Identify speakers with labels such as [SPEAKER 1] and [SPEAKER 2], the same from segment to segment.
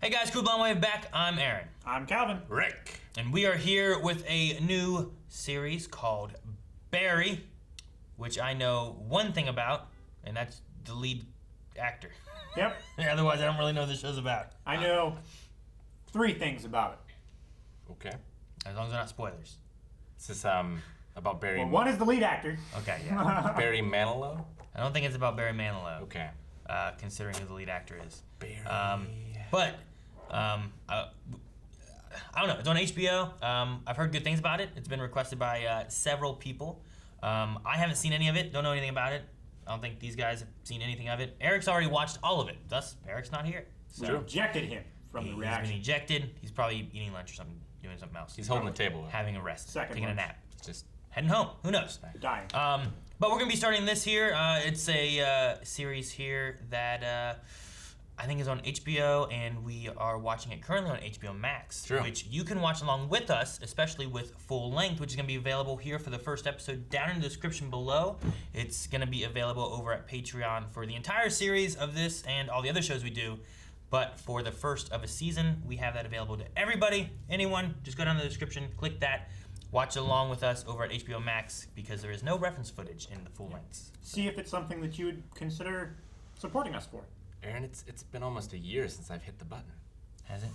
[SPEAKER 1] Hey guys, Cool Blonde Wave back. I'm Aaron.
[SPEAKER 2] I'm Calvin.
[SPEAKER 3] Rick.
[SPEAKER 1] And we are here with a new series called Barry, which I know one thing about, and that's the lead actor.
[SPEAKER 2] Yep.
[SPEAKER 1] Otherwise, I don't really know what the show's about.
[SPEAKER 2] I know 3 things about it.
[SPEAKER 3] Okay.
[SPEAKER 1] As long as they're not spoilers.
[SPEAKER 3] Is this about Barry?
[SPEAKER 2] Well, one is the lead actor.
[SPEAKER 1] Okay, yeah.
[SPEAKER 3] Barry Manilow?
[SPEAKER 1] I don't think it's about Barry Manilow.
[SPEAKER 3] Okay.
[SPEAKER 1] Considering who the lead actor is.
[SPEAKER 3] Barry.
[SPEAKER 1] I don't know. It's on HBO. I've heard good things about it. It's been requested by several people. I haven't seen any of it. Don't know anything about it. I don't think these guys have seen anything of it. Eric's already watched all of it. Thus, Eric's not here.
[SPEAKER 2] We ejected him from the reaction.
[SPEAKER 1] He's been ejected. He's probably eating lunch or something, doing something else.
[SPEAKER 3] He's holding the table.
[SPEAKER 1] Having a rest.
[SPEAKER 2] Second
[SPEAKER 1] taking
[SPEAKER 2] lunch.
[SPEAKER 1] a nap.
[SPEAKER 3] Just
[SPEAKER 1] Heading home. Who knows?
[SPEAKER 2] Dying.
[SPEAKER 1] But we're going to be starting this here. It's a series here that I think is on HBO, and we are watching it currently on HBO Max,
[SPEAKER 3] True.
[SPEAKER 1] which you can watch along with us, especially with full length, which is going to be available here for the first episode down in the description below. It's going to be available over at Patreon for the entire series of this and all the other shows we do. But for the first of a season, we have that available to everybody, anyone. Just go down in the description, click that. Watch along with us over at HBO Max because there is no reference footage in the full lengths.
[SPEAKER 2] See if it's something that you would consider supporting us for.
[SPEAKER 3] Aaron, it's been almost a year since I've hit the button.
[SPEAKER 1] Has it?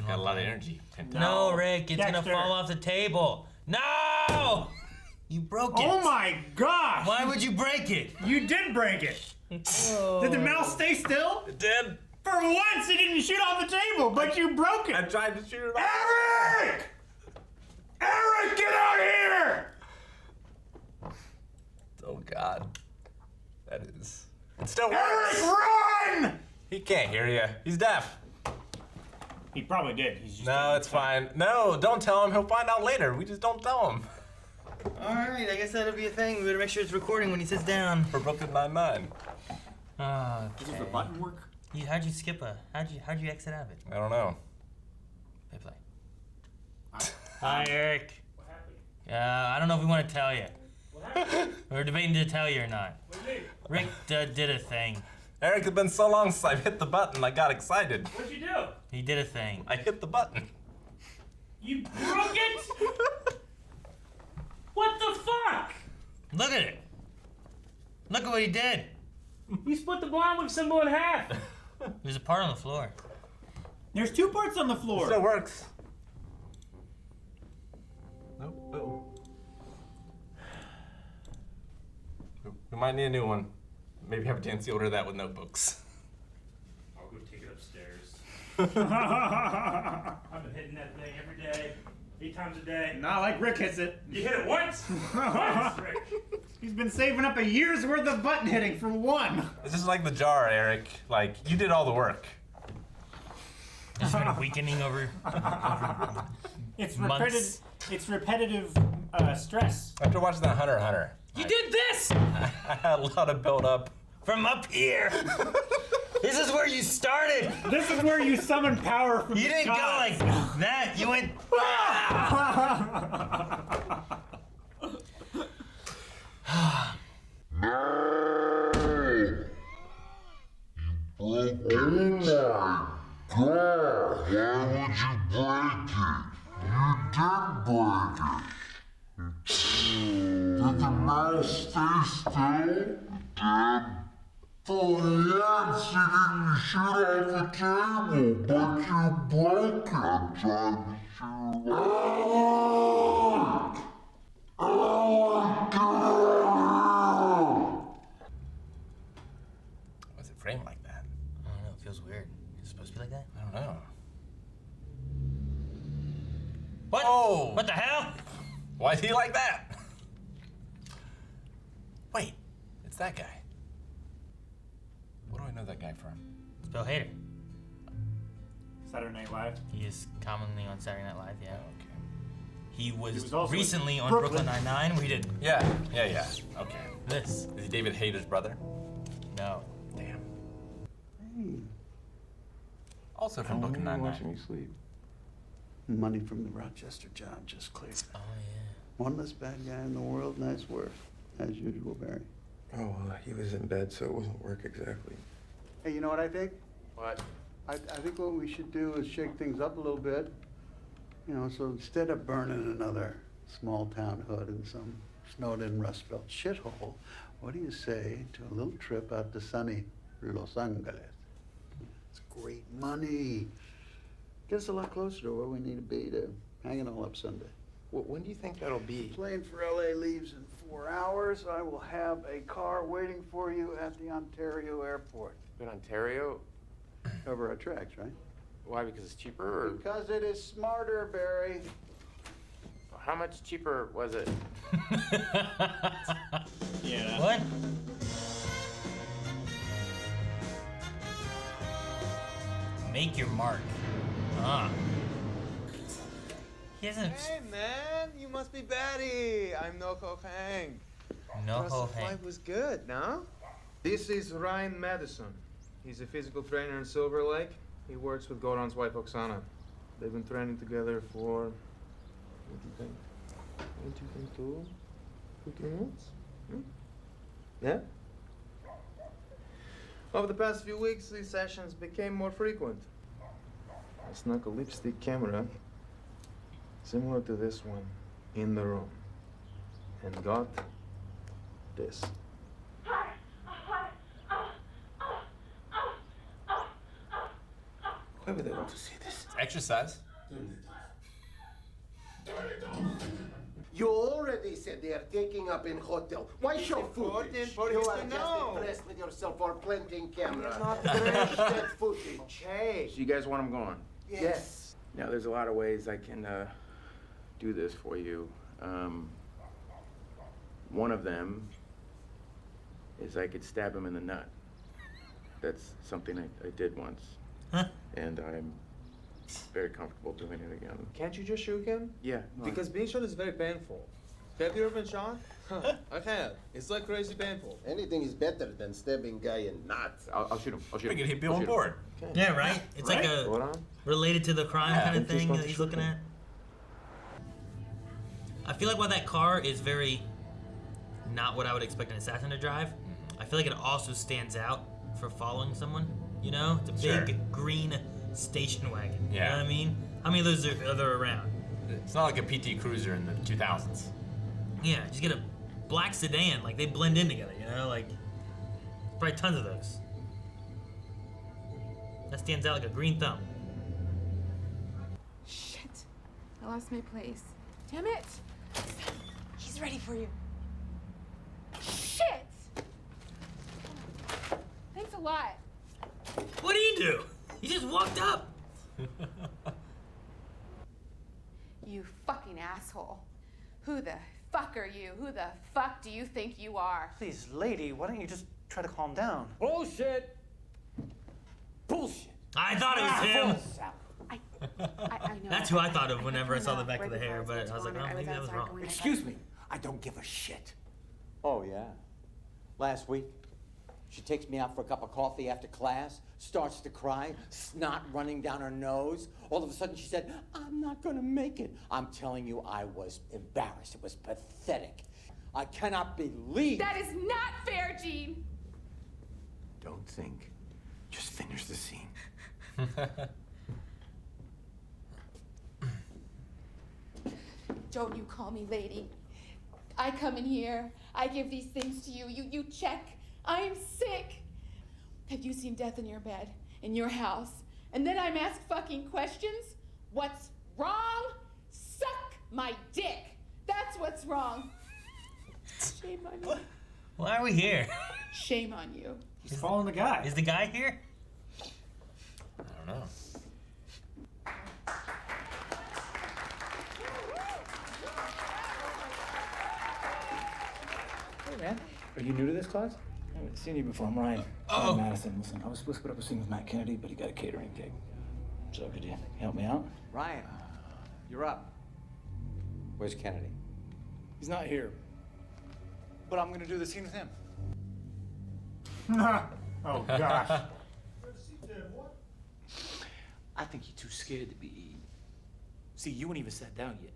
[SPEAKER 3] Got a lot of energy.
[SPEAKER 1] No, Rick, it's
[SPEAKER 2] Dexter.
[SPEAKER 1] gonna fall off the table. No! You broke it.
[SPEAKER 2] Oh my gosh!
[SPEAKER 1] Why would you break it?
[SPEAKER 2] You did break it. Did the mouse stay still?
[SPEAKER 3] It did.
[SPEAKER 2] For once, it didn't shoot off the table, but you broke
[SPEAKER 3] I
[SPEAKER 2] it.
[SPEAKER 3] tried to shoot it off.
[SPEAKER 2] Eric! Eric, get out here!
[SPEAKER 3] Oh, God. That is... It still
[SPEAKER 2] Eric,
[SPEAKER 3] works.
[SPEAKER 2] run!
[SPEAKER 3] He can't hear you. He's deaf.
[SPEAKER 2] He probably did. He's just
[SPEAKER 3] No, it's fine. No, don't tell him. He'll find out later. We just don't tell him.
[SPEAKER 1] All right, I guess that'll be a thing. We better make sure it's recording when he sits down.
[SPEAKER 3] For Brooklyn Nine-Nine.
[SPEAKER 2] Does the button work?
[SPEAKER 1] How'd you skip a? How'd you exit out of it?
[SPEAKER 3] I don't know.
[SPEAKER 1] Play. Hi, Eric.
[SPEAKER 2] What happened?
[SPEAKER 1] I don't know if we want to tell you.
[SPEAKER 2] What happened?
[SPEAKER 1] We're debating to tell you or not.
[SPEAKER 2] What did you do?
[SPEAKER 1] Rick did a thing.
[SPEAKER 3] Eric, it's been so long since I've hit the button. I got excited.
[SPEAKER 2] What'd you do?
[SPEAKER 1] He did a thing.
[SPEAKER 3] I hit the button.
[SPEAKER 2] You broke it? What the fuck?
[SPEAKER 1] Look at it. Look at what he did.
[SPEAKER 2] You split the blonde with symbol in half.
[SPEAKER 1] There's a part on the floor.
[SPEAKER 2] There's 2 parts on the
[SPEAKER 3] It
[SPEAKER 2] floor.
[SPEAKER 3] still works. Oh. We might need a new one. Maybe have Dancy order that with notebooks.
[SPEAKER 4] I'll go take it upstairs. I've been hitting that thing every day, 8 times a day.
[SPEAKER 2] Not like Rick hits it.
[SPEAKER 4] You hit it once? Once, Rick.
[SPEAKER 2] He's been saving up a year's worth of button hitting for one.
[SPEAKER 3] It's just like the jar, Eric. Like, you did all the work.
[SPEAKER 1] It's been weakening over
[SPEAKER 2] It's
[SPEAKER 1] months.
[SPEAKER 2] repetitive stress.
[SPEAKER 3] After watching that Hunter x Hunter,
[SPEAKER 1] You did this
[SPEAKER 3] I had a lot of build up.
[SPEAKER 1] from up here. This is where you started.
[SPEAKER 2] This is where you summon power from
[SPEAKER 1] You
[SPEAKER 2] the
[SPEAKER 1] didn't go
[SPEAKER 2] gods.
[SPEAKER 1] like that. You went.
[SPEAKER 5] Did the mouse stay still? Oh, yes, you didn't shoot off the table, but you broke it. I'm trying to shoot it off.
[SPEAKER 3] Why is it framed like that?
[SPEAKER 1] I don't know. It feels weird. Is it supposed to be like that?
[SPEAKER 3] I don't know.
[SPEAKER 1] What?
[SPEAKER 3] Oh!
[SPEAKER 1] What the hell?
[SPEAKER 3] Why is he like that? Wait, it's that guy. What do I know that guy from?
[SPEAKER 1] It's Bill Hader.
[SPEAKER 2] Saturday Night Live.
[SPEAKER 1] He is commonly on Saturday Night Live. Yeah.
[SPEAKER 3] Okay.
[SPEAKER 1] He was
[SPEAKER 2] was also
[SPEAKER 1] recently
[SPEAKER 2] in
[SPEAKER 1] on
[SPEAKER 2] Brooklyn.
[SPEAKER 1] Brooklyn Nine-Nine where he did
[SPEAKER 3] Yeah. Okay.
[SPEAKER 1] this.
[SPEAKER 3] Is he David Hayter's brother?
[SPEAKER 1] No.
[SPEAKER 3] Damn.
[SPEAKER 6] Hey,
[SPEAKER 3] Also from
[SPEAKER 6] how long
[SPEAKER 3] Brooklyn
[SPEAKER 6] are you
[SPEAKER 3] Nine-Nine.
[SPEAKER 6] watching me sleep? Money from the Rochester job just cleared.
[SPEAKER 1] Oh yeah.
[SPEAKER 6] One less bad guy in the world, nice work. As usual, Barry.
[SPEAKER 7] Oh, well, he was in bed, so it wasn't work exactly.
[SPEAKER 6] Hey, you know what I think?
[SPEAKER 7] What?
[SPEAKER 6] I think what we should do is shake things up a little bit. You know, so instead of burning another small town hood in some snowed-in Rust Belt shithole, what do you say to a little trip out to sunny Los Angeles? It's great money. Gets us a lot closer to where we need to be to hang it all up Sunday.
[SPEAKER 3] Well, when do you think that'll be?
[SPEAKER 6] Plane for LA leaves in 4 hours. I will have a car waiting for you at the Ontario airport.
[SPEAKER 3] In Ontario?
[SPEAKER 6] Cover our tracks, right?
[SPEAKER 3] Why? Because it's cheaper? Or
[SPEAKER 6] Because it is smarter, Barry.
[SPEAKER 3] how much cheaper was it?
[SPEAKER 2] Yeah.
[SPEAKER 1] What? Make your mark. Ah. He hasn't.
[SPEAKER 7] Hey man, you must be Betty. I'm No Ho Hang.
[SPEAKER 1] No
[SPEAKER 7] Plus,
[SPEAKER 1] ho
[SPEAKER 7] the
[SPEAKER 1] hang.
[SPEAKER 7] flight was good, no? This is Ryan Madison. He's a physical trainer in Silver Lake. He works with Goran's wife Oksana. They've been training together for, what do you think? 15 months? Yeah? Over the past few weeks, these sessions became more frequent. I snuck a lipstick camera, similar to this one, in the room, and got this.
[SPEAKER 6] Why would they want to see this?
[SPEAKER 3] Exercise?
[SPEAKER 8] You already said they are taking up in hotel. Why show
[SPEAKER 7] important
[SPEAKER 8] footage?
[SPEAKER 7] for
[SPEAKER 8] You
[SPEAKER 7] you
[SPEAKER 8] are
[SPEAKER 7] to
[SPEAKER 8] just
[SPEAKER 7] know.
[SPEAKER 8] impressed with yourself or planting camera.
[SPEAKER 7] Not
[SPEAKER 8] Trash that footage.
[SPEAKER 7] Hey.
[SPEAKER 3] So you guys want them gone?
[SPEAKER 8] Yes.
[SPEAKER 3] Now, there's a lot of ways I can do this for you. One of them is I could stab him in the nut. That's something I did once.
[SPEAKER 1] Huh?
[SPEAKER 3] And I'm very comfortable doing it again.
[SPEAKER 7] Can't you just shoot him?
[SPEAKER 3] Yeah.
[SPEAKER 7] Because being shot is very painful. Have you ever been shot? I have. It's like crazy painful.
[SPEAKER 8] Anything is better than stabbing guy in nuts.
[SPEAKER 3] I'll shoot him. I'll shoot him.
[SPEAKER 9] We could hit people
[SPEAKER 3] I'll
[SPEAKER 9] on
[SPEAKER 3] shoot him.
[SPEAKER 9] board.
[SPEAKER 7] Okay.
[SPEAKER 1] Yeah, right? It's like
[SPEAKER 7] Hold
[SPEAKER 1] a
[SPEAKER 7] on.
[SPEAKER 1] related to the crime
[SPEAKER 9] Yeah,
[SPEAKER 1] kind of
[SPEAKER 7] I just
[SPEAKER 1] thing
[SPEAKER 7] want
[SPEAKER 1] that
[SPEAKER 7] to
[SPEAKER 1] he's
[SPEAKER 7] shoot
[SPEAKER 1] looking
[SPEAKER 7] him.
[SPEAKER 1] at. I feel like while that car is very not what I would expect an assassin to drive, I feel like it also stands out for following someone. You know? It's a big
[SPEAKER 9] Sure.
[SPEAKER 1] green station wagon. You
[SPEAKER 9] Yeah.
[SPEAKER 1] know what I mean? How many of those are there around?
[SPEAKER 9] It's not like a PT Cruiser in the 2000s.
[SPEAKER 1] Yeah, just get a black sedan. Like, they blend in together, you know? Like, probably tons of those. That stands out like a green thumb.
[SPEAKER 10] Shit. I lost my place. Damn it! He's ready for you. Shit! Thanks a lot.
[SPEAKER 1] What did he do? He just walked up.
[SPEAKER 10] You fucking asshole. Who the fuck are you? Who the fuck do you think you are?
[SPEAKER 11] Please, lady, why don't you just try to calm down?
[SPEAKER 8] Bullshit. Bullshit.
[SPEAKER 1] I thought it was him.
[SPEAKER 10] I know.
[SPEAKER 1] That's who I thought of whenever I saw the
[SPEAKER 10] know,
[SPEAKER 1] back
[SPEAKER 10] right
[SPEAKER 1] of the
[SPEAKER 10] before
[SPEAKER 1] hair,
[SPEAKER 10] was
[SPEAKER 1] but
[SPEAKER 10] meant to
[SPEAKER 1] I was
[SPEAKER 10] go
[SPEAKER 1] like,
[SPEAKER 10] on
[SPEAKER 1] oh,
[SPEAKER 10] it,
[SPEAKER 1] maybe that was
[SPEAKER 10] outside
[SPEAKER 1] wrong.
[SPEAKER 10] going
[SPEAKER 8] Excuse me. I don't give a shit.
[SPEAKER 11] Oh, yeah. Last week, she takes me out for a cup of coffee after class, starts to cry, snot running down her nose. All of a sudden, she said, I'm not gonna make it. I'm telling you, I was embarrassed. It was pathetic. I cannot believe.
[SPEAKER 10] That is not fair, Gene.
[SPEAKER 8] Don't think. Just finish the scene.
[SPEAKER 10] Don't you call me lady. I come in here, I give these things to you, you check. I am sick. Have you seen death in your bed, in your house? And then I'm asked fucking questions? What's wrong? Suck my dick. That's what's wrong. Shame on you.
[SPEAKER 1] Why are we here?
[SPEAKER 10] Shame on you.
[SPEAKER 2] He's following the guy.
[SPEAKER 1] Is the guy here?
[SPEAKER 9] I don't know.
[SPEAKER 12] Hey, man. Are you new to this class? I haven't seen you before. I'm Ryan.
[SPEAKER 1] Oh.
[SPEAKER 12] Ryan Madison. Listen, I was supposed to put up a scene with Matt Kennedy, but he got a catering gig. So could you help me out?
[SPEAKER 11] Ryan, you're up. Where's Kennedy?
[SPEAKER 12] He's not here. But I'm gonna do the scene with him.
[SPEAKER 2] Oh, gosh.
[SPEAKER 12] I think you're too scared to be eaten. See, you ain't even sat down yet.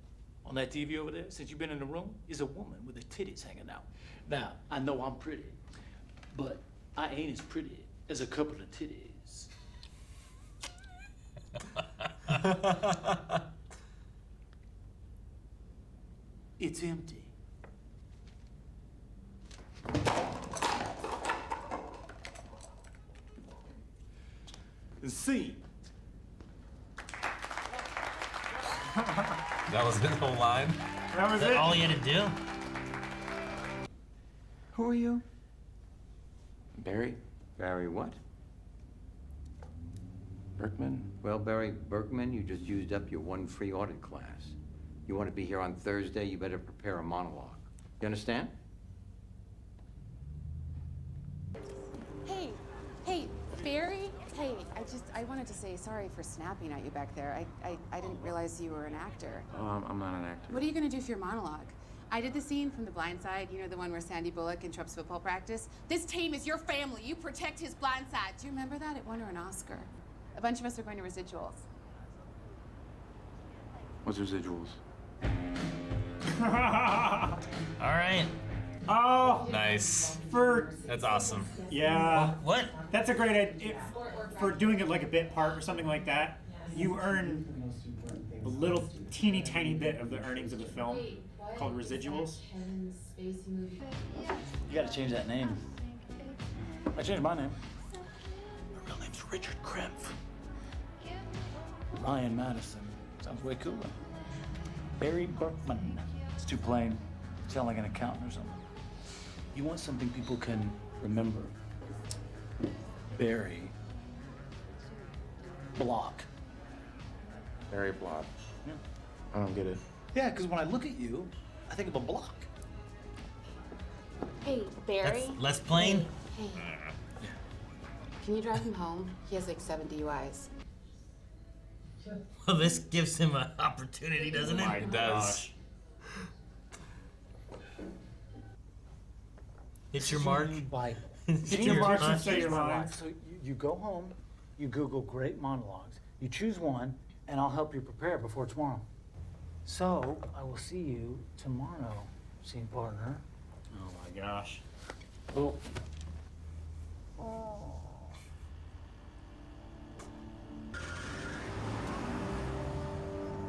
[SPEAKER 12] On that TV over there, since you've been in the room, is a woman with her titties hanging out. Now, I know I'm pretty, but I ain't as pretty as a couple of titties. It's empty. See.
[SPEAKER 9] That was his whole line.
[SPEAKER 2] That was
[SPEAKER 1] Is that
[SPEAKER 2] it.
[SPEAKER 1] all he had to do?
[SPEAKER 3] Who are you? Barry?
[SPEAKER 11] Barry what?
[SPEAKER 3] Berkman?
[SPEAKER 11] Well, Barry Berkman, you just used up your one free audit class. You want to be here on Thursday, you better prepare a monologue. You understand?
[SPEAKER 13] Hey, Barry? Hey, I wanted to say sorry for snapping at you back there. I didn't realize you were an actor.
[SPEAKER 3] I'm not an actor.
[SPEAKER 13] What are you gonna do for your monologue? I did the scene from The Blind Side, you know, the one where Sandy Bullock interrupts football practice. This team is your family. You protect his blind side. Do you remember that? It won her an Oscar. A bunch of us are going to residuals.
[SPEAKER 3] What's residuals?
[SPEAKER 1] All right.
[SPEAKER 2] Oh,
[SPEAKER 9] Nice. That's awesome.
[SPEAKER 2] yeah.
[SPEAKER 1] What?
[SPEAKER 2] That's a great idea. For doing it like a bit part or something like that, you earn a little teeny tiny bit of the earnings of the film called residuals.
[SPEAKER 12] You gotta change that name. I changed my name. My real name's Richard Krempf. Ryan Madison. Sounds way cooler. Barry Berkman. It's too plain. Sound like an accountant or something. You want something people can remember. Barry Block.
[SPEAKER 3] Barry Block.
[SPEAKER 12] Yeah.
[SPEAKER 3] I don't get it.
[SPEAKER 12] Yeah, because when I look at you, I think of a block.
[SPEAKER 13] Hey, Barry?
[SPEAKER 1] That's less plain.
[SPEAKER 13] Hey. Can you drive him home? He has like 7 DUIs.
[SPEAKER 1] Well, this gives him an opportunity, doesn't it?
[SPEAKER 9] It does.
[SPEAKER 1] Hit your mark.
[SPEAKER 12] By
[SPEAKER 2] Hit your marks and say your lines.
[SPEAKER 12] So you go home, you Google great monologues, you choose one, and I'll help you prepare before tomorrow. So I will see you tomorrow, scene partner.
[SPEAKER 2] Oh my gosh.
[SPEAKER 12] Oh.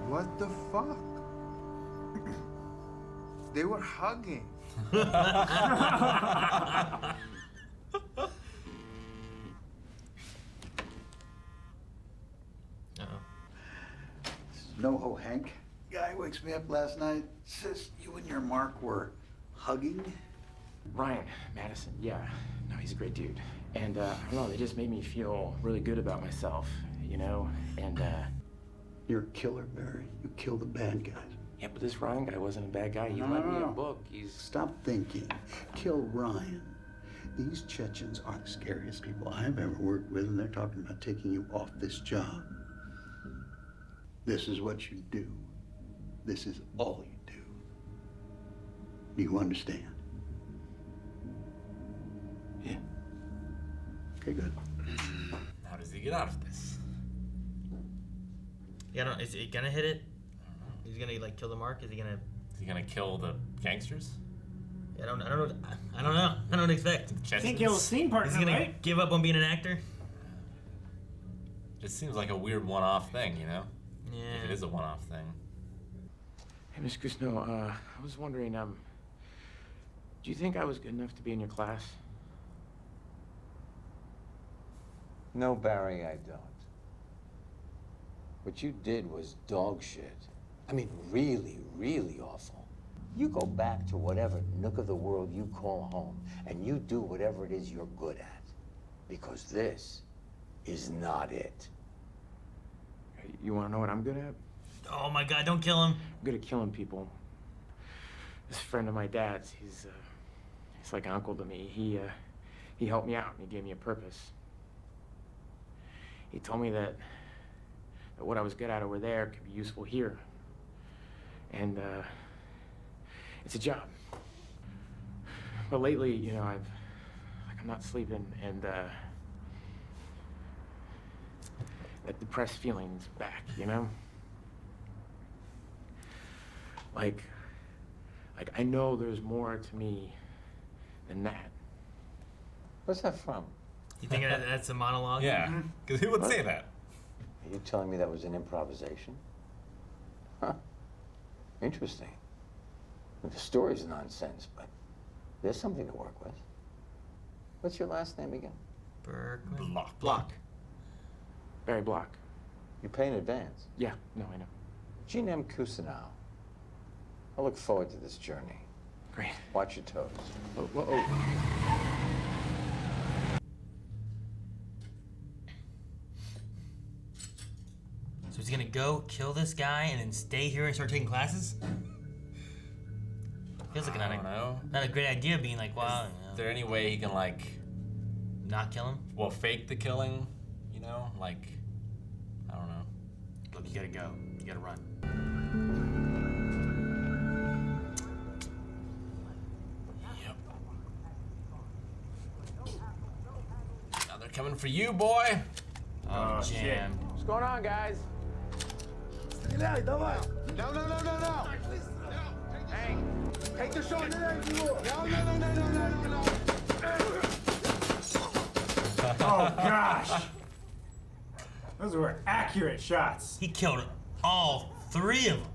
[SPEAKER 7] What the fuck? They were hugging.
[SPEAKER 6] No-ho Hank. Guy wakes me up last night, says you and your Mark were hugging.
[SPEAKER 3] Ryan Madison, yeah. No, he's a great dude. And I don't know, they just made me feel really good about myself, you know? And
[SPEAKER 6] You're a killer, Barry. You kill the bad guys.
[SPEAKER 3] yeah, but this Ryan guy wasn't a bad guy. He lent me a book. He's
[SPEAKER 6] Stop thinking. Kill Ryan. These Chechens are the scariest people I've ever worked with, and they're talking about taking you off this job. This is what you do. This is all you do. Do you understand?
[SPEAKER 3] Yeah.
[SPEAKER 6] Okay, good.
[SPEAKER 9] How does he get out of this?
[SPEAKER 1] Yeah, I don't. Is he gonna hit it? Is he gonna like kill the mark? Is he gonna?
[SPEAKER 9] Is he gonna kill the gangsters?
[SPEAKER 1] I don't know. I don't expect.
[SPEAKER 2] I think he'll scene partner,
[SPEAKER 1] Is he gonna
[SPEAKER 2] right?
[SPEAKER 1] give up on being an actor?
[SPEAKER 9] Just seems like a weird one-off thing, you know?
[SPEAKER 1] Yeah.
[SPEAKER 9] If it is a one-off thing.
[SPEAKER 3] Hey, Miss Cusno, I was wondering, do you think I was good enough to be in your class?
[SPEAKER 11] No, Barry, I don't. What you did was dog shit. I mean, really, really awful. You go back to whatever nook of the world you call home, and you do whatever it is you're good at. Because this is not it.
[SPEAKER 3] Hey, you wanna know what I'm good at?
[SPEAKER 1] Oh my God! Don't kill him.
[SPEAKER 3] I'm good at killing people. This friend of my dad's, he's like an uncle to me. He helped me out and he gave me a purpose. He told me that what I was good at over there could be useful here. And it's a job. But lately, you know, I'm not sleeping, and that depressed feeling's back, you know? Like I know there's more to me than that.
[SPEAKER 11] What's that from?
[SPEAKER 1] You think that's a monologue?
[SPEAKER 9] Yeah, because who would say that?
[SPEAKER 11] Are you telling me that was an improvisation? Huh. Interesting. The story's nonsense, but there's something to work with. What's your last name again?
[SPEAKER 1] Bergman?
[SPEAKER 3] Block. Barry Block.
[SPEAKER 11] You pay in advance.
[SPEAKER 3] Yeah, no, I know.
[SPEAKER 11] Gene M. Cousineau. I look forward to this journey.
[SPEAKER 3] Great.
[SPEAKER 11] Watch your toes.
[SPEAKER 3] Oh, whoa.
[SPEAKER 1] So he's gonna go kill this guy and then stay here and start taking classes? Feels like
[SPEAKER 9] I don't know.
[SPEAKER 1] not a great idea being like, wow.
[SPEAKER 9] Is there any way he can, like...
[SPEAKER 1] Not kill him?
[SPEAKER 9] Well, fake the killing, you know? Like, I don't know.
[SPEAKER 1] Look, you gotta go. You gotta run.
[SPEAKER 9] Yep. Now they're coming for you, boy!
[SPEAKER 1] Oh, jam.
[SPEAKER 3] What's going on, guys?
[SPEAKER 8] No. Hey, take the shot. No.
[SPEAKER 2] Oh gosh. Those were accurate shots.
[SPEAKER 1] He killed all 3 of them.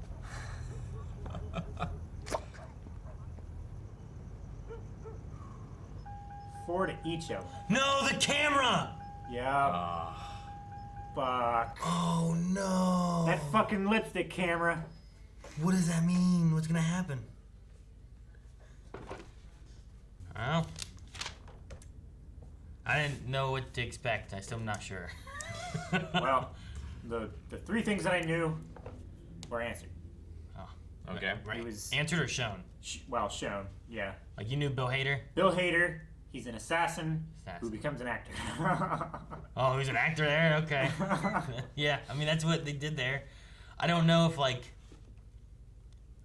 [SPEAKER 2] 4 to each of them.
[SPEAKER 1] No, the camera!
[SPEAKER 2] Yeah. Fuck.
[SPEAKER 1] Oh no.
[SPEAKER 2] That fucking lipstick camera.
[SPEAKER 1] What does that mean? What's gonna happen? Well, I didn't know what to expect. I'm still not sure.
[SPEAKER 2] Well, the 3 things that I knew were answered.
[SPEAKER 1] Oh,
[SPEAKER 9] okay.
[SPEAKER 1] Right.
[SPEAKER 2] He was
[SPEAKER 1] answered or shown?
[SPEAKER 2] Shown. Yeah.
[SPEAKER 1] Like you knew Bill Hader?
[SPEAKER 2] Bill Hader. He's an assassin who becomes an actor.
[SPEAKER 1] Oh, he's an actor there? Okay. Yeah, I mean, that's what they did there. I don't know if, like...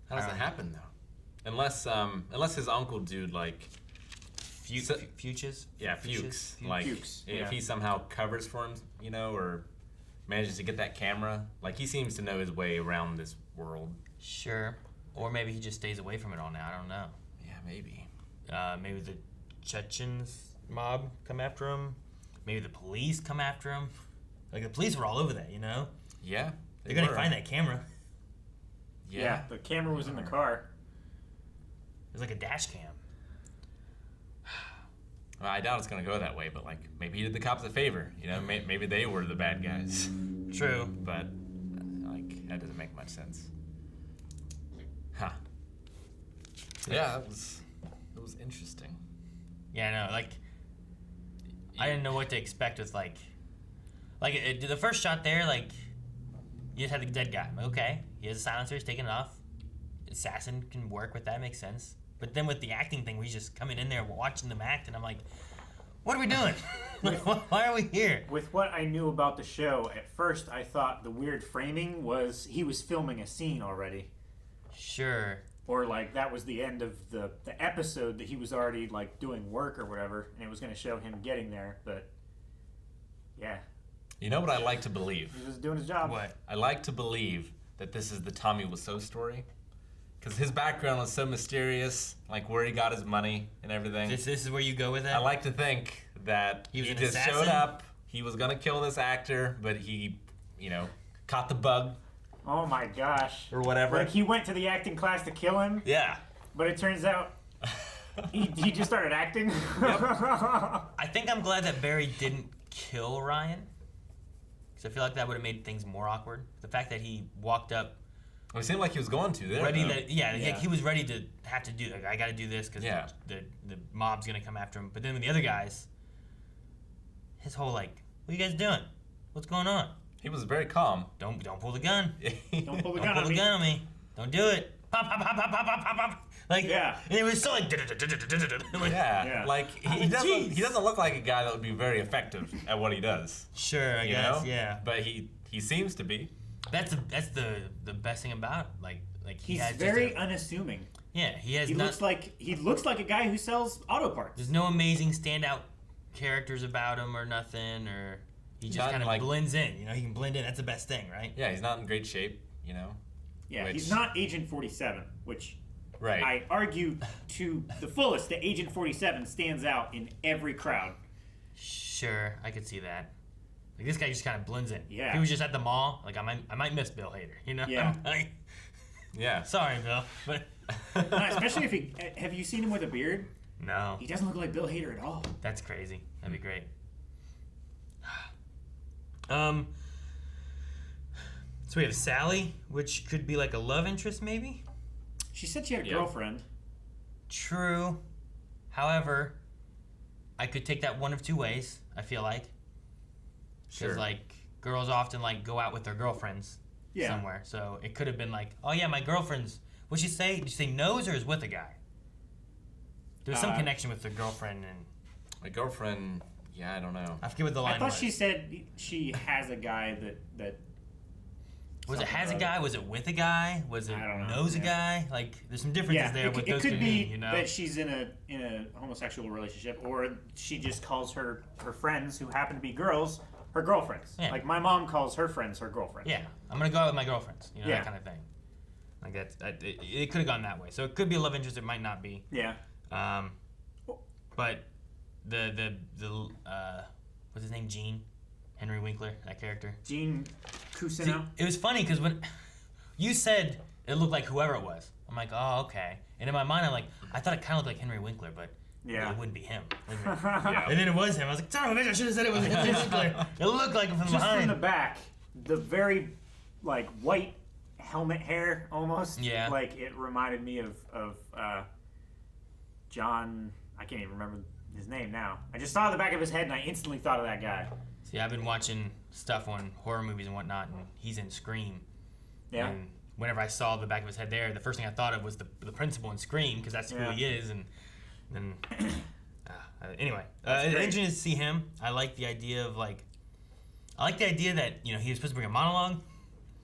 [SPEAKER 9] How does that happen, though? Unless his uncle dude, like...
[SPEAKER 1] Fuches?
[SPEAKER 9] Yeah, Fuchs. Like,
[SPEAKER 2] Fuchs,
[SPEAKER 9] if he somehow covers for him, you know, or manages to get that camera, like, he seems to know his way around this world.
[SPEAKER 1] Sure. Or maybe he just stays away from it all now. I don't know.
[SPEAKER 9] Yeah, maybe.
[SPEAKER 1] Maybe the Chechens mob come after him. Maybe the police come after him. Like, the police were all over that, you know?
[SPEAKER 9] Yeah.
[SPEAKER 1] They're gonna find that camera.
[SPEAKER 2] Yeah, the camera was in the car.
[SPEAKER 1] It was like a dash cam.
[SPEAKER 9] Well, I doubt it's gonna go that way, but, like, maybe he did the cops a favor. You know, maybe they were the bad guys.
[SPEAKER 1] True.
[SPEAKER 9] But, like, that doesn't make much sense. Huh. Yeah, it was interesting.
[SPEAKER 1] Yeah, no, like, I didn't know what to expect with, like the first shot there, like, you just had the dead guy. Okay, he has a silencer, he's taking it off. Assassin can work with that, makes sense. But then with the acting thing, where he's just coming in there watching them act, and I'm like, what are we doing? Like, why are we here?
[SPEAKER 2] With what I knew about the show, at first I thought the weird framing was he was filming a scene already.
[SPEAKER 1] Sure.
[SPEAKER 2] Or like that was the end of the episode that he was already like doing work or whatever, and it was going to show him getting there. But yeah,
[SPEAKER 9] You know what I like to believe?
[SPEAKER 2] he was doing his job.
[SPEAKER 1] What?
[SPEAKER 9] I like to believe that this is the Tommy Wiseau story. Because his background was so mysterious, like where he got his money and everything.
[SPEAKER 1] This is where you go with it?
[SPEAKER 9] I like to think that
[SPEAKER 1] He was an
[SPEAKER 9] just
[SPEAKER 1] assassin?
[SPEAKER 9] showed up, he was gonna kill this actor, but he, you know, caught the bug
[SPEAKER 2] Oh my gosh.
[SPEAKER 9] or whatever.
[SPEAKER 2] Like he went to the acting class to kill him,
[SPEAKER 9] Yeah.
[SPEAKER 2] but it turns out he just started acting.
[SPEAKER 1] I think I'm glad that Barry didn't kill Ryan. Because I feel like that would have made things more awkward. The fact that he walked up...
[SPEAKER 9] Well, it seemed like he was going to there.
[SPEAKER 1] Ready
[SPEAKER 9] though.
[SPEAKER 1] that, yeah, like he was ready to have to do, like, I gotta do this because
[SPEAKER 9] Yeah.
[SPEAKER 1] the mob's gonna come after him. But then with the other guys, his whole like, what are you guys doing? What's going on?
[SPEAKER 9] He was very calm.
[SPEAKER 1] Don't pull the gun.
[SPEAKER 2] Don't pull the
[SPEAKER 1] Don't
[SPEAKER 2] gun
[SPEAKER 1] pull
[SPEAKER 2] on
[SPEAKER 1] the
[SPEAKER 2] me.
[SPEAKER 1] gun on me. Don't do it. Pop, pop, pop, pop, pop, pop, pop, pop. Like,
[SPEAKER 2] Yeah.
[SPEAKER 1] and it was so like, like
[SPEAKER 9] Yeah. Like he doesn't look like a guy that would be very effective at what he does.
[SPEAKER 1] Sure, I
[SPEAKER 9] You
[SPEAKER 1] guess,
[SPEAKER 9] know?
[SPEAKER 1] yeah.
[SPEAKER 9] But he seems to be.
[SPEAKER 1] That's the best thing about it. Like he
[SPEAKER 2] He's
[SPEAKER 1] has just
[SPEAKER 2] very unassuming.
[SPEAKER 1] yeah, he has
[SPEAKER 2] He
[SPEAKER 1] not,
[SPEAKER 2] looks like a guy who sells auto parts.
[SPEAKER 1] there's no amazing standout characters about him or nothing, or he just
[SPEAKER 9] Not
[SPEAKER 1] kind of
[SPEAKER 9] like-
[SPEAKER 1] blends in. You know, he can blend in. That's the best thing, right?
[SPEAKER 9] Yeah, he's not in great shape, you know.
[SPEAKER 2] Yeah, he's not Agent 47, which
[SPEAKER 9] Right.
[SPEAKER 2] I argue to the fullest that Agent 47 stands out in every crowd.
[SPEAKER 1] Sure, I could see that. Like this guy just kind of blends in.
[SPEAKER 2] Yeah.
[SPEAKER 1] If he was just at the mall, like I might miss Bill Hader, you know?
[SPEAKER 2] Yeah.
[SPEAKER 1] Like,
[SPEAKER 9] Yeah.
[SPEAKER 1] sorry, Bill, but
[SPEAKER 2] No, especially if he. Have you seen him with a beard?
[SPEAKER 1] no,
[SPEAKER 2] He doesn't look like Bill Hader at all.
[SPEAKER 1] that's crazy. That'd be great. So we have Sally, which could be like a love interest, maybe.
[SPEAKER 2] She said she had a
[SPEAKER 9] Yeah.
[SPEAKER 2] girlfriend.
[SPEAKER 1] True. However, I could take that one of two ways. I feel like. Because
[SPEAKER 9] Sure.
[SPEAKER 1] like girls often like go out with their girlfriends
[SPEAKER 2] Yeah.
[SPEAKER 1] somewhere, so it could have been like, oh yeah, my girlfriend's. What'd she say? Did she say knows or is with a guy? There was some connection with her girlfriend, and
[SPEAKER 9] My girlfriend. Yeah, I don't know.
[SPEAKER 1] I forget what the line
[SPEAKER 2] I thought
[SPEAKER 1] was.
[SPEAKER 2] she said she has a guy that.
[SPEAKER 1] Was it
[SPEAKER 2] something
[SPEAKER 1] has a
[SPEAKER 2] about
[SPEAKER 1] guy? Was it with a guy? Was it
[SPEAKER 2] I don't know,
[SPEAKER 1] knows a
[SPEAKER 2] yeah.
[SPEAKER 1] guy? Like, there's some differences there. What
[SPEAKER 2] it
[SPEAKER 1] those
[SPEAKER 2] could
[SPEAKER 1] could
[SPEAKER 2] be
[SPEAKER 1] mean, you know?
[SPEAKER 2] that she's in a homosexual relationship, or she just calls her friends who happen to be girls her girlfriends.
[SPEAKER 1] Yeah.
[SPEAKER 2] Like my mom calls her friends her girlfriends.
[SPEAKER 1] Yeah, I'm gonna go out with my girlfriends. You know,
[SPEAKER 2] Yeah.
[SPEAKER 1] that kind of thing. Like it could have gone that way. So it could be a love interest. It might not be.
[SPEAKER 2] Yeah.
[SPEAKER 1] But the what's his name? Gene, Henry Winkler, that character.
[SPEAKER 2] Gene
[SPEAKER 1] See,
[SPEAKER 2] Cousineau.
[SPEAKER 1] it was funny because when you said it looked like whoever it was, I'm like, oh okay. And in my mind, I'm like, I thought it kind of looked like Henry Winkler, but
[SPEAKER 2] Yeah.
[SPEAKER 1] it wouldn't be him. And then it was him. I was like, son of a bitch, I should have said it was Henry Winkler. It looked like him from
[SPEAKER 2] Just
[SPEAKER 1] behind.
[SPEAKER 2] from the back, the very like white helmet hair almost.
[SPEAKER 1] Yeah.
[SPEAKER 2] Like it reminded me of John. I can't even remember his name now. I just saw the back of his head and I instantly thought of that guy.
[SPEAKER 1] See, I've been watching stuff on horror movies and whatnot, and he's in Scream.
[SPEAKER 2] Yeah.
[SPEAKER 1] And whenever I saw the back of his head there, the first thing I thought of was the principal in Scream, because that's who
[SPEAKER 2] Yeah.
[SPEAKER 1] he is. And then, anyway,
[SPEAKER 2] That's great.
[SPEAKER 1] interesting to see him. I like the idea of that he was supposed to bring a monologue.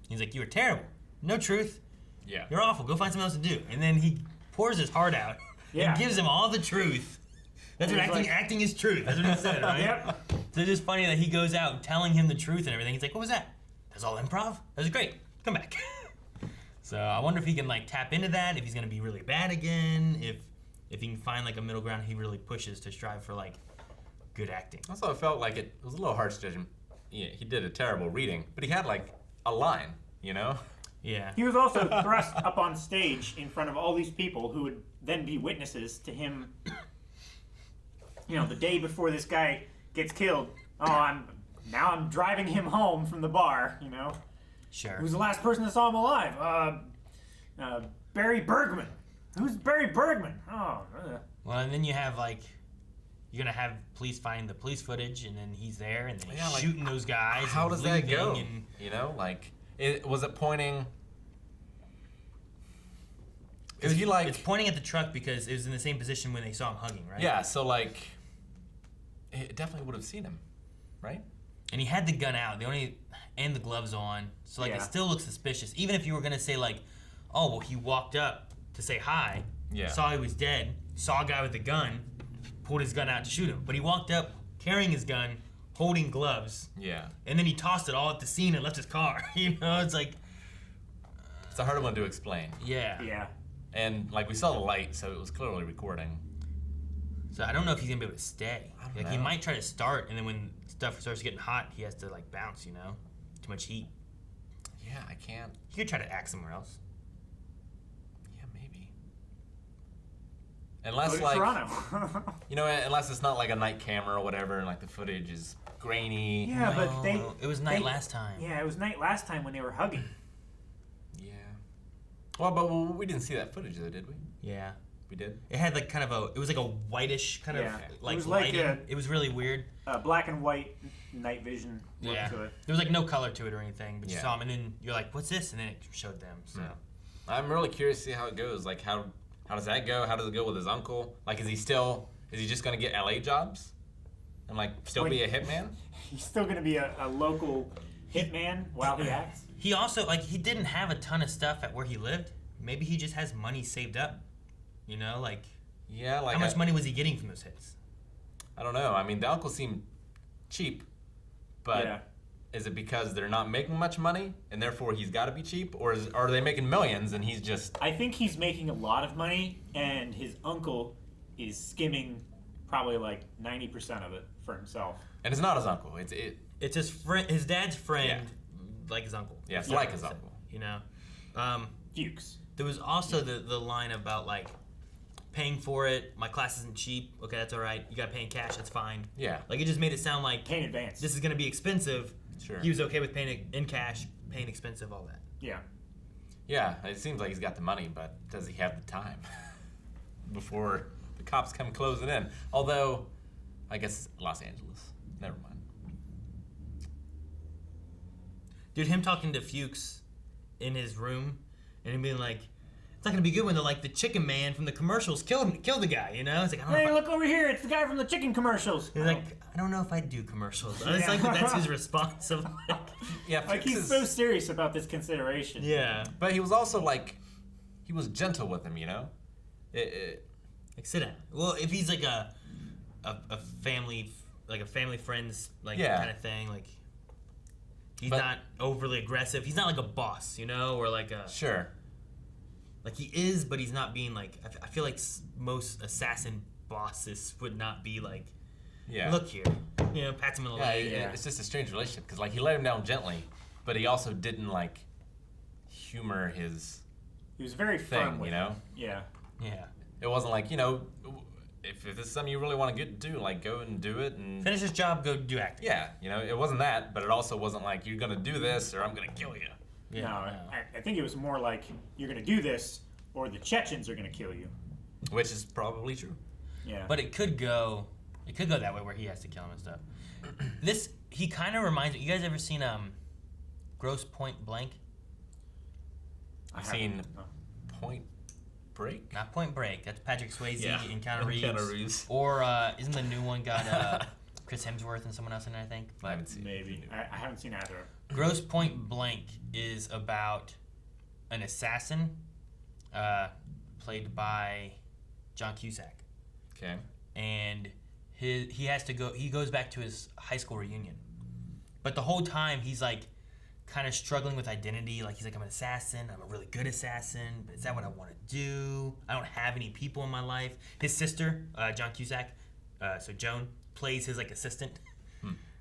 [SPEAKER 1] He's like, "You were terrible, no truth.
[SPEAKER 9] Yeah.
[SPEAKER 1] You're awful. Go find something else to do." And then he pours his heart out
[SPEAKER 2] Yeah.
[SPEAKER 1] and gives him all the truth. That's what
[SPEAKER 2] He's like-
[SPEAKER 1] acting is truth. That's what he said, right?
[SPEAKER 2] Yep.
[SPEAKER 1] So it's just funny that he goes out telling him the truth and everything. He's like, "What was that? That's all improv? That was great. Come back." So I wonder if he can like tap into that, if he's gonna be really bad again, if he can find like a middle ground he really pushes to strive for like good acting.
[SPEAKER 9] Also, I felt like it was a little harsh to judge him. Yeah, he did a terrible reading, but he had like a line, you know?
[SPEAKER 1] Yeah.
[SPEAKER 2] He was also thrust up on stage in front of all these people who would then be witnesses to him. You know, the day before this guy gets killed. Oh, I'm driving him home from the bar. You know,
[SPEAKER 1] Sure.
[SPEAKER 2] who's the last person that saw him alive? Barry Bergman. Who's Barry Bergman? Oh.
[SPEAKER 1] Well, and then you have like you're gonna have police finding the police footage, and then he's there, and then he's
[SPEAKER 9] Yeah, like,
[SPEAKER 1] shooting those guys.
[SPEAKER 9] How
[SPEAKER 1] and
[SPEAKER 9] does that
[SPEAKER 1] leaving,
[SPEAKER 9] go?
[SPEAKER 1] And
[SPEAKER 9] You know, like, was it pointing?
[SPEAKER 1] Is
[SPEAKER 9] he like?
[SPEAKER 1] It's pointing at the truck because it was in the same position when they saw him hugging, right?
[SPEAKER 9] Yeah, so like, it definitely would have seen him, right?
[SPEAKER 1] And he had the gun out, and the gloves on, so like it
[SPEAKER 2] Yeah.
[SPEAKER 1] still looks suspicious. Even if you were gonna say like, oh well, he walked up to say hi,
[SPEAKER 9] Yeah.
[SPEAKER 1] saw he was dead, saw a guy with a gun, pulled his gun out to shoot him, but he walked up carrying his gun, holding gloves,
[SPEAKER 9] Yeah.
[SPEAKER 1] and then he tossed it all at the scene and left his car. You know, it's like,
[SPEAKER 9] It's a hard one to explain.
[SPEAKER 1] yeah.
[SPEAKER 2] Yeah.
[SPEAKER 9] And like we saw the light, so it was clearly recording.
[SPEAKER 1] So I don't know if he's gonna be able to stay.
[SPEAKER 9] I don't
[SPEAKER 1] Like he
[SPEAKER 9] know.
[SPEAKER 1] might try to start, and then when stuff starts getting hot, he has to like bounce. You know, too much heat.
[SPEAKER 9] Yeah, I can't.
[SPEAKER 1] He could try to act somewhere else.
[SPEAKER 9] Yeah, maybe. Unless
[SPEAKER 2] Go to
[SPEAKER 9] like,
[SPEAKER 2] Toronto.
[SPEAKER 9] you know, unless it's not like a night camera or whatever, and like the footage is grainy.
[SPEAKER 2] Yeah, but
[SPEAKER 1] No, it was night last time.
[SPEAKER 2] Yeah, it was night last time when they were hugging.
[SPEAKER 9] Yeah. Well, but we didn't see that footage though, did we?
[SPEAKER 1] Yeah.
[SPEAKER 9] We did.
[SPEAKER 1] It had like kind of it was like a whitish kind
[SPEAKER 2] Yeah.
[SPEAKER 1] of like
[SPEAKER 2] It was like
[SPEAKER 1] lighting. It was really weird.
[SPEAKER 2] Black and white night vision look
[SPEAKER 1] Yeah.
[SPEAKER 2] to it.
[SPEAKER 1] There was like no color to it or anything, but you
[SPEAKER 9] Yeah.
[SPEAKER 1] saw him, and then you're like, "What's this?" And then it showed them. So
[SPEAKER 9] I'm really curious to see how it goes. Like, how does that go? How does it go with his uncle? Like, is he just gonna get LA jobs, and like still be a hitman?
[SPEAKER 2] He's still going to be a local hitman while he acts.
[SPEAKER 1] he also like he didn't have a ton of stuff at where he lived. Maybe he just has money saved up. You know, like
[SPEAKER 9] Yeah, like
[SPEAKER 1] how much money was he getting from those hits?
[SPEAKER 9] I don't know. I mean, the uncle seemed cheap, but
[SPEAKER 2] Yeah.
[SPEAKER 9] is it because they're not making much money and therefore he's got to be cheap, or are they making millions and he's just?
[SPEAKER 2] I think he's making a lot of money, and his uncle is skimming probably like 90% of it for himself.
[SPEAKER 9] And it's not his uncle.
[SPEAKER 1] It's his friend, his dad's friend, like his uncle.
[SPEAKER 9] Yeah, it's like his uncle.
[SPEAKER 1] You know,
[SPEAKER 2] Fuchs.
[SPEAKER 1] There was also the line about like paying for it. My class isn't cheap. Okay, that's all right. You got to pay in cash. That's fine.
[SPEAKER 9] Yeah.
[SPEAKER 1] Like it just made it sound like
[SPEAKER 2] pay in advance.
[SPEAKER 1] This is gonna be expensive.
[SPEAKER 9] Sure.
[SPEAKER 1] He was okay with paying it in cash, paying expensive, all that.
[SPEAKER 2] Yeah.
[SPEAKER 9] Yeah, it seems like he's got the money, but does he have the time before the cops come closing in? Although, I guess Los Angeles. Never mind.
[SPEAKER 1] Dude, him talking to Fuchs in his room and him being like, it's not gonna be good when the chicken man from the commercials killed the guy, you know? It's like, I don't know.
[SPEAKER 2] Hey, look over here! It's the guy from the chicken commercials.
[SPEAKER 1] He's like, I don't know if I do commercials. It's like that's his response of like,
[SPEAKER 9] yeah,
[SPEAKER 2] like he's so serious about this consideration.
[SPEAKER 1] Yeah,
[SPEAKER 9] but he was also like, he was gentle with him, you know.
[SPEAKER 1] Like sit down. Well, if he's like a family, like a family friends kind of thing, like he's not overly aggressive. He's not like a boss, you know, or like a
[SPEAKER 9] sure.
[SPEAKER 1] Like he is, but he's not being like. I feel like most assassin bosses would not be like.
[SPEAKER 9] Yeah.
[SPEAKER 1] Look here, you know, pats him on the leg.
[SPEAKER 9] It's just a strange relationship because like he let him down gently, but he also didn't like humor his.
[SPEAKER 2] He was very firm with
[SPEAKER 9] you know.
[SPEAKER 2] him. Yeah.
[SPEAKER 1] Yeah.
[SPEAKER 9] It wasn't like, you know, if this is something you really want to do, like go and do it and
[SPEAKER 1] finish his job, go do acting.
[SPEAKER 9] Yeah, you know, it wasn't that, but it also wasn't like you're gonna do this or I'm gonna kill you.
[SPEAKER 2] Yeah. No, I think it was more like you're gonna do this or the Chechens are gonna kill you.
[SPEAKER 9] Which is probably true.
[SPEAKER 2] Yeah.
[SPEAKER 1] But it could go that way where he has to kill him and stuff. He kind of reminds me. You guys ever seen Gross Point Blank?
[SPEAKER 9] I've seen Point Break.
[SPEAKER 1] Not Point Break. That's Patrick Swayze and Keanu Reeves.
[SPEAKER 9] Reeves.
[SPEAKER 1] Or isn't the new one got Chris Hemsworth and someone else in it? I think. But
[SPEAKER 9] I haven't seen.
[SPEAKER 2] Maybe I haven't seen either.
[SPEAKER 1] Gross Point Blank is about an assassin, played by John Cusack.
[SPEAKER 9] Okay.
[SPEAKER 1] And he has to go. He goes back to his high school reunion, but the whole time he's like kind of struggling with identity. Like he's like, I'm an assassin. I'm a really good assassin, but is that what I want to do? I don't have any people in my life. His sister, John Cusack, so Joan, plays his like assistant.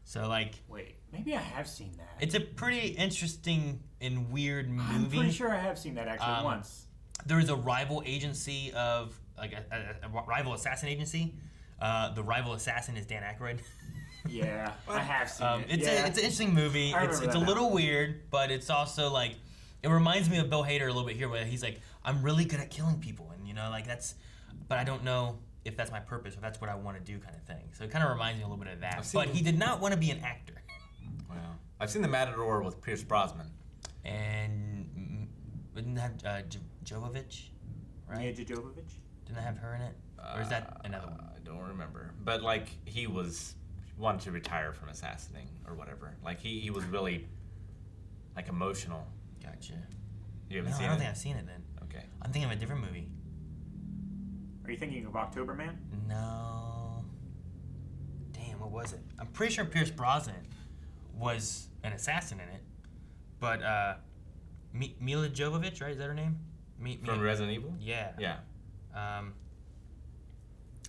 [SPEAKER 1] So like,
[SPEAKER 2] wait, maybe I have seen that.
[SPEAKER 1] It's a pretty interesting and weird movie.
[SPEAKER 2] I'm pretty sure I have seen that actually once.
[SPEAKER 1] There is a rival agency of like a rival assassin agency. The rival assassin is Dan Aykroyd.
[SPEAKER 2] Yeah, I have seen it.
[SPEAKER 1] It's an interesting movie. It's a little weird, but it's also like it reminds me of Bill Hader a little bit here, where he's like, I'm really good at killing people, and you know, like that's, but I don't know if that's my purpose or that's what I want to do, kind of thing. So it kind of reminds me a little bit of that. But he did not want to be an actor.
[SPEAKER 9] Wow. I've seen The Matador with Pierce Brosnan.
[SPEAKER 1] And didn't that have Jovovich, right?
[SPEAKER 2] Yeah, Jovovich.
[SPEAKER 1] Didn't I have her in it? Or is that another one?
[SPEAKER 9] I don't remember. But like he wanted to retire from assassinating or whatever. Like he was really like emotional.
[SPEAKER 1] Gotcha.
[SPEAKER 9] You haven't seen it?
[SPEAKER 1] I don't think I've seen it then.
[SPEAKER 9] Okay.
[SPEAKER 1] I'm thinking of a different movie.
[SPEAKER 2] Are you thinking of October Man?
[SPEAKER 1] No. Damn, what was it? I'm pretty sure Pierce Brosnan was an assassin in it. But Mila Jovovich, right? Is that her name?
[SPEAKER 9] From Resident Evil?
[SPEAKER 1] Yeah.
[SPEAKER 9] Yeah. I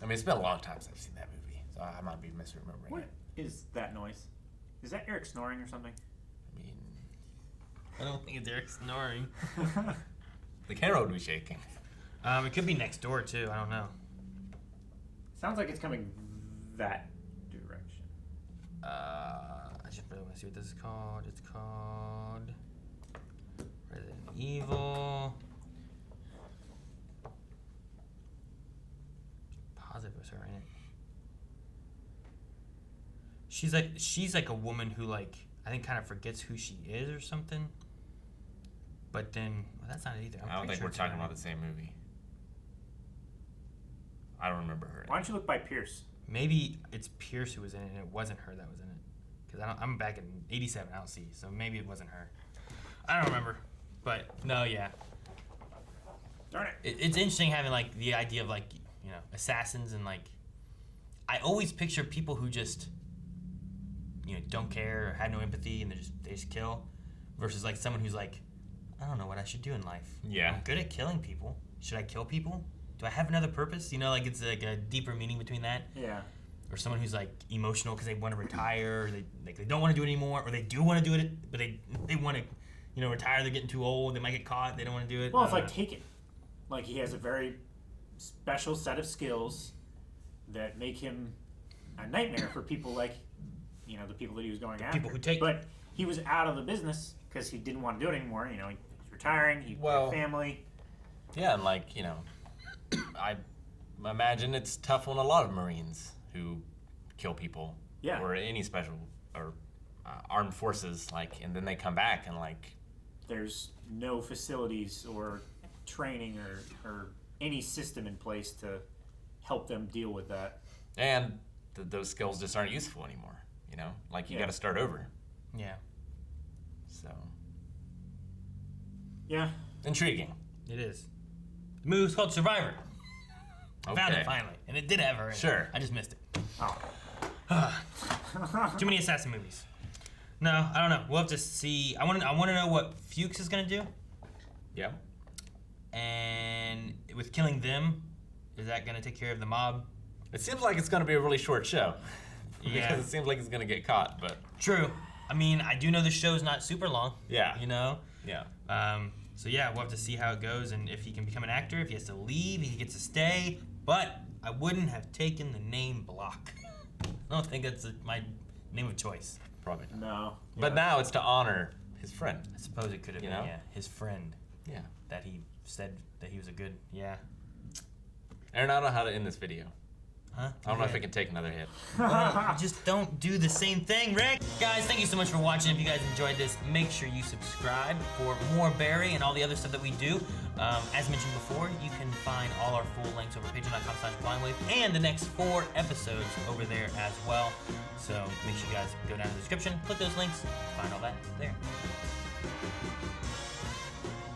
[SPEAKER 9] mean, it's been a long time since I've seen that movie, so I might be misremembering
[SPEAKER 2] What
[SPEAKER 9] it.
[SPEAKER 2] is that noise? Is that Eric snoring or something?
[SPEAKER 9] I mean,
[SPEAKER 1] I don't think it's Eric snoring.
[SPEAKER 9] The camera would be shaking.
[SPEAKER 1] It could be next door too. I don't know.
[SPEAKER 2] Sounds like it's coming that direction.
[SPEAKER 1] I just really want to see what this is called. It's called Resident Evil. Positive was her in it. She's like a woman who like I think kind of forgets who she is or something. But then that's not it either.
[SPEAKER 9] I don't think we're talking about the same movie. I don't remember her.
[SPEAKER 2] Why don't you look by Pierce?
[SPEAKER 1] Maybe it's Pierce who was in it, and it wasn't her that was in it. Because I'm back in '87. I don't see, so maybe it wasn't her. I don't remember, but no, yeah.
[SPEAKER 2] Darn it.
[SPEAKER 1] It's interesting having like the idea of like assassins and like. I always picture people who just don't care or have no empathy and they just kill, versus like someone who's like, I don't know what I should do in life.
[SPEAKER 9] Yeah.
[SPEAKER 1] I'm good at killing people. Should I kill people? Do I have another purpose? Like it's like a deeper meaning between that.
[SPEAKER 2] Yeah.
[SPEAKER 1] or someone who's like emotional because they want to retire, or they don't want to do it anymore, or they do want to do it, but they want to, retire. They're getting too old. They might get caught. They don't want to do it.
[SPEAKER 2] Well, it's like Taken. Like he has a very special set of skills that make him a nightmare for people like, the people that he was going after.
[SPEAKER 1] People who take.
[SPEAKER 2] But he was out of the business because he didn't want to do it anymore. He was retiring. He had family.
[SPEAKER 9] Yeah, and I imagine it's tough on a lot of Marines who kill people.
[SPEAKER 2] Yeah.
[SPEAKER 9] Or any special or armed forces, and then they come back and
[SPEAKER 2] there's no facilities or training or any system in place to help them deal with that.
[SPEAKER 9] And those skills just aren't useful anymore, you got to start over.
[SPEAKER 1] Yeah.
[SPEAKER 9] So.
[SPEAKER 2] Yeah.
[SPEAKER 9] Intriguing.
[SPEAKER 1] It is. The movie's called Survivor. I found it finally, and it did have her in it.
[SPEAKER 9] Sure.
[SPEAKER 1] I just missed it.
[SPEAKER 2] Oh.
[SPEAKER 1] Too many assassin movies. No, I don't know. We'll have to see. I want to know what Fuchs is gonna do.
[SPEAKER 9] Yeah.
[SPEAKER 1] And with killing them, is that gonna take care of the mob?
[SPEAKER 9] It seems like it's gonna be a really short show.
[SPEAKER 1] Yeah.
[SPEAKER 9] Because it seems like he's gonna get caught, but.
[SPEAKER 1] True. I mean, I do know the show's not super long.
[SPEAKER 9] Yeah.
[SPEAKER 1] Yeah. So yeah, we'll have to see how it goes and if he can become an actor, if he has to leave, if he gets to stay. But I wouldn't have taken the name Block. I don't think that's my name of choice.
[SPEAKER 9] Probably not.
[SPEAKER 2] No.
[SPEAKER 9] But now it's to honor his friend.
[SPEAKER 1] I suppose it could have been, his friend.
[SPEAKER 9] Yeah.
[SPEAKER 1] That he said that he was a good,
[SPEAKER 9] Aaron, I don't know how to end this video.
[SPEAKER 1] Huh?
[SPEAKER 9] I don't know if I can take another hit.
[SPEAKER 1] Well, just don't do the same thing, Rick. Guys, thank you so much for watching. If you guys enjoyed this, make sure you subscribe for more Barry and all the other stuff that we do. As mentioned before, you can find all our full links over patreon.com/blindwave and the next 4 episodes over there as well. So make sure you guys go down in the description, click those links, find all that there.